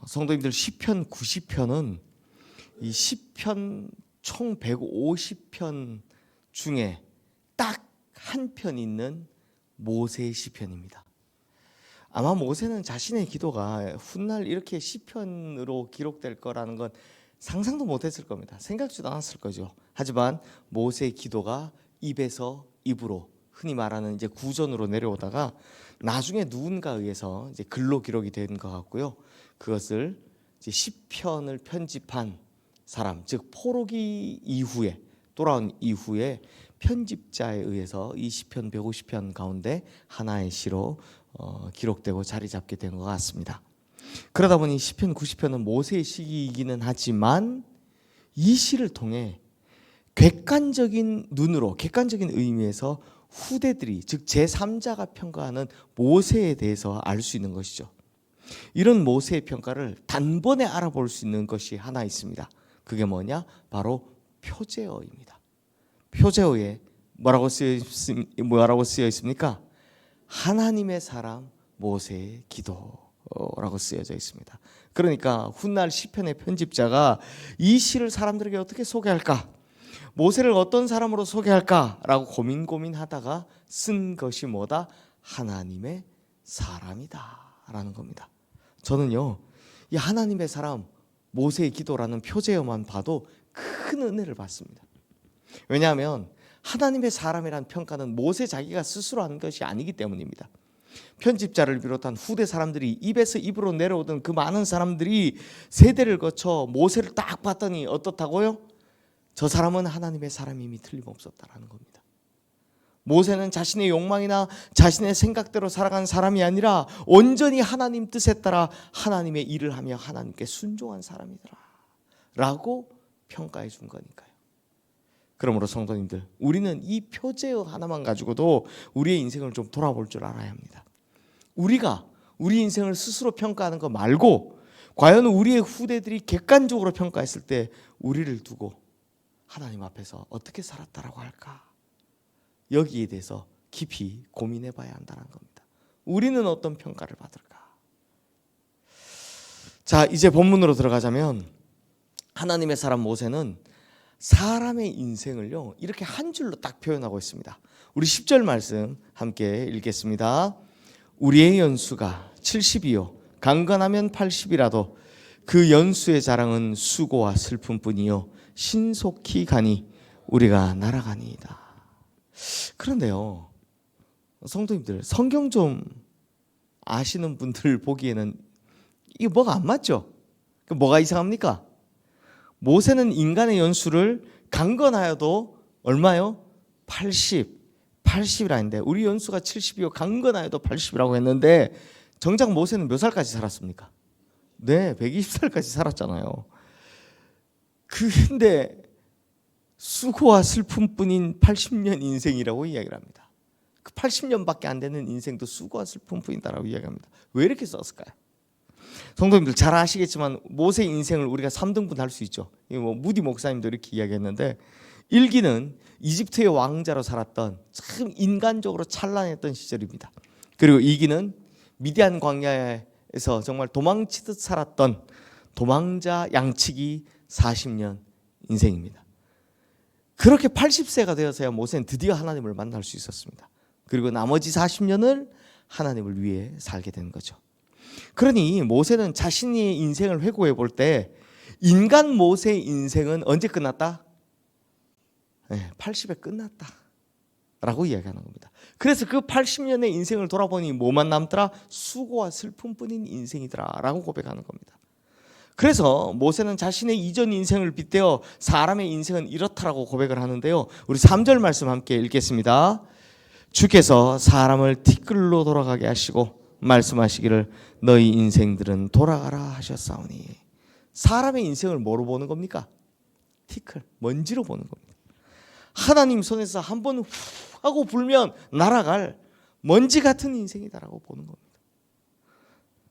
성도님들 시편 90편은 이 시편 총 150편 중에 딱 한 편 있는 모세의 시편입니다. 아마 모세는 자신의 기도가 훗날 이렇게 시편으로 기록될 거라는 건 상상도 못했을 겁니다. 생각지도 않았을 거죠. 하지만 모세의 기도가 입에서 입으로, 흔히 말하는 이제 구전으로 내려오다가 나중에 누군가에 의해서 이제 글로 기록이 된 것 같고요. 그것을 이제 시편을 편집한 사람, 즉 포로기 이후에 돌아온 이후에 편집자에 의해서 이 시편 150편 가운데 하나의 시로 기록되고 자리 잡게 된 것 같습니다. 그러다 보니 시편 90편은 모세의 시이기는 하지만 이 시를 통해 객관적인 눈으로, 객관적인 의미에서 후대들이, 즉 제3자가 평가하는 모세에 대해서 알 수 있는 것이죠. 이런 모세의 평가를 단번에 알아볼 수 있는 것이 하나 있습니다. 그게 뭐냐? 바로 표제어입니다. 표제어에 뭐라고 쓰여 있습니까? 하나님의 사람 모세의 기도라고 쓰여져 있습니다. 그러니까 훗날 시편의 편집자가 이 시를 사람들에게 어떻게 소개할까? 모세를 어떤 사람으로 소개할까라고 고민하다가 쓴 것이 뭐다? 하나님의 사람이다라는 겁니다. 저는요, 이 하나님의 사람 모세의 기도라는 표제어만 봐도 큰 은혜를 받습니다. 왜냐하면 하나님의 사람이라는 평가는 모세 자기가 스스로 한 것이 아니기 때문입니다. 편집자를 비롯한 후대 사람들이 입에서 입으로 내려오던 그 많은 사람들이 세대를 거쳐 모세를 딱 봤더니 어떻다고요? 저 사람은 하나님의 사람임이 틀림없었다라는 겁니다. 모세는 자신의 욕망이나 자신의 생각대로 살아간 사람이 아니라 온전히 하나님 뜻에 따라 하나님의 일을 하며 하나님께 순종한 사람이더라 라고 평가해 준 거니까요. 그러므로 성도님들, 우리는 이 표제어 하나만 가지고도 우리의 인생을 좀 돌아볼 줄 알아야 합니다. 우리가 우리 인생을 스스로 평가하는 거 말고 과연 우리의 후대들이 객관적으로 평가했을 때 우리를 두고 하나님 앞에서 어떻게 살았다라고 할까? 여기에 대해서 깊이 고민해 봐야 한다는 겁니다. 우리는 어떤 평가를 받을까? 자, 이제 본문으로 들어가자면 하나님의 사람 모세는 사람의 인생을요 이렇게 한 줄로 딱 표현하고 있습니다. 우리 10절 말씀 함께 읽겠습니다. 우리의 연수가 70이요 강건하면 80이라도 그 연수의 자랑은 수고와 슬픔뿐이요 신속히 가니 우리가 날아가니이다. 그런데요, 성도님들, 성경 좀 아시는 분들 보기에는 이게 뭐가 안 맞죠? 뭐가 이상합니까? 모세는 인간의 연수를 강건하여도 얼마요? 80이라 했는데 우리 연수가 70이요 강건하여도 80이라고 했는데 정작 모세는 몇 살까지 살았습니까? 네, 120살까지 살았잖아요. 근데 수고와 슬픔뿐인 80년 인생이라고 이야기를 합니다. 그 80년밖에 안 되는 인생도 수고와 슬픔뿐이다라고 이야기합니다. 왜 이렇게 썼을까요? 성도님들 잘 아시겠지만 모세의 인생을 우리가 3등분 할 수 있죠. 무디 목사님도 이렇게 이야기했는데 1기는 이집트의 왕자로 살았던 참 인간적으로 찬란했던 시절입니다. 그리고 2기는 미디안 광야에서 정말 도망치듯 살았던 도망자 양치기 40년 인생입니다. 그렇게 80세가 되어서야 모세는 드디어 하나님을 만날 수 있었습니다. 그리고 나머지 40년을 하나님을 위해 살게 된 거죠. 그러니 모세는 자신의 인생을 회고해 볼 때 인간 모세의 인생은 언제 끝났다? 80에 끝났다 라고 이야기하는 겁니다. 그래서 그 80년의 인생을 돌아보니 뭐만 남더라? 수고와 슬픔뿐인 인생이더라 라고 고백하는 겁니다. 그래서 모세는 자신의 이전 인생을 빗대어 사람의 인생은 이렇다라고 고백을 하는데요, 우리 3절 말씀 함께 읽겠습니다. 주께서 사람을 티끌로 돌아가게 하시고 말씀하시기를 너희 인생들은 돌아가라 하셨사오니. 사람의 인생을 뭐로 보는 겁니까? 티끌, 먼지로 보는 겁니다. 하나님 손에서 한번 후 하고 불면 날아갈 먼지 같은 인생이다라고 보는 겁니다.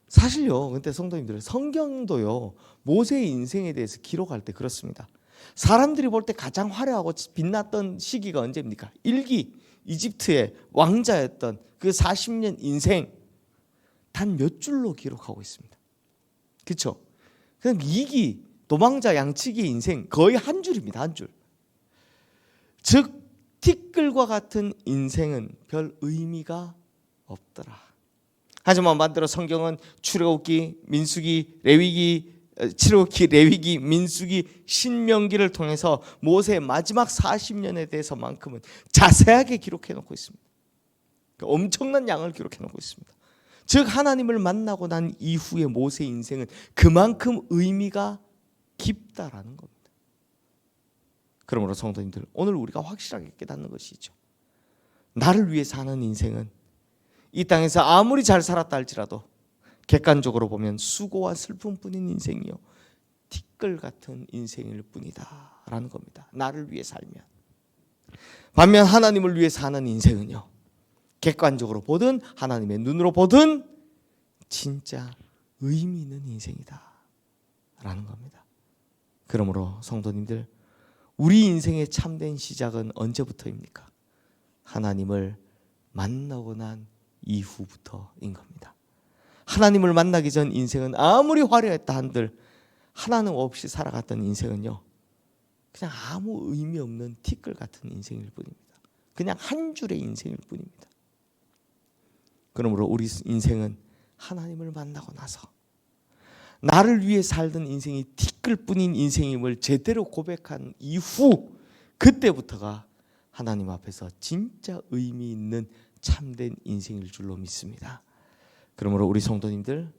사실요, 근데 성도님들, 성경도요 모세의 인생에 대해서 기록할 때 그렇습니다. 사람들이 볼 때 가장 화려하고 빛났던 시기가 언제입니까? 1기 이집트의 왕자였던 그 40년 인생 단 몇 줄로 기록하고 있습니다. 그렇죠? 그냥 이기 도망자 양치기의 인생 거의 한 줄입니다. 한 줄. 즉 티끌과 같은 인생은 별 의미가 없더라. 하지만 반대로 성경은 출애굽기, 민수기, 레위기, 민수기, 신명기를 통해서 모세의 마지막 40년에 대해서만큼은 자세하게 기록해 놓고 있습니다. 엄청난 양을 기록해 놓고 있습니다. 즉 하나님을 만나고 난 이후의 모세의 인생은 그만큼 의미가 깊다라는 겁니다. 그러므로 성도님들, 오늘 우리가 확실하게 깨닫는 것이죠. 나를 위해 사는 인생은 이 땅에서 아무리 잘 살았다 할지라도 객관적으로 보면 수고와 슬픔뿐인 인생이요, 티끌 같은 인생일 뿐이다 라는 겁니다. 나를 위해 살면. 반면 하나님을 위해 사는 인생은요, 객관적으로 보든 하나님의 눈으로 보든 진짜 의미 있는 인생이다 라는 겁니다. 그러므로 성도님들, 우리 인생의 참된 시작은 언제부터입니까? 하나님을 만나고 난 이후부터인 겁니다. 하나님을 만나기 전 인생은 아무리 화려했다 한들 하나님 없이 살아갔던 인생은요, 그냥 아무 의미 없는 티끌 같은 인생일 뿐입니다. 그냥 한 줄의 인생일 뿐입니다. 그러므로 우리 인생은 하나님을 만나고 나서 나를 위해 살던 인생이 티끌뿐인 인생임을 제대로 고백한 이후, 그때부터가 하나님 앞에서 진짜 의미 있는 참된 인생일 줄로 믿습니다. 그러므로 우리 성도님들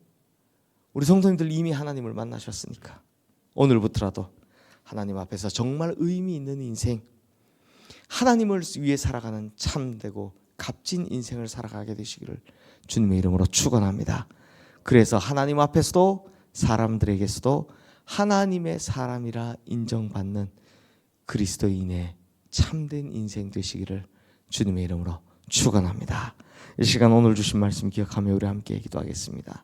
이미 하나님을 만나셨으니까 오늘부터라도 하나님 앞에서 정말 의미 있는 인생, 하나님을 위해 살아가는 참되고 값진 인생을 살아가게 되시기를 주님의 이름으로 축원합니다. 그래서 하나님 앞에서도 사람들에게서도 하나님의 사람이라 인정받는 그리스도인의 참된 인생 되시기를 주님의 이름으로 축원합니다. 이 시간 오늘 주신 말씀 기억하며 우리 함께 기도하겠습니다.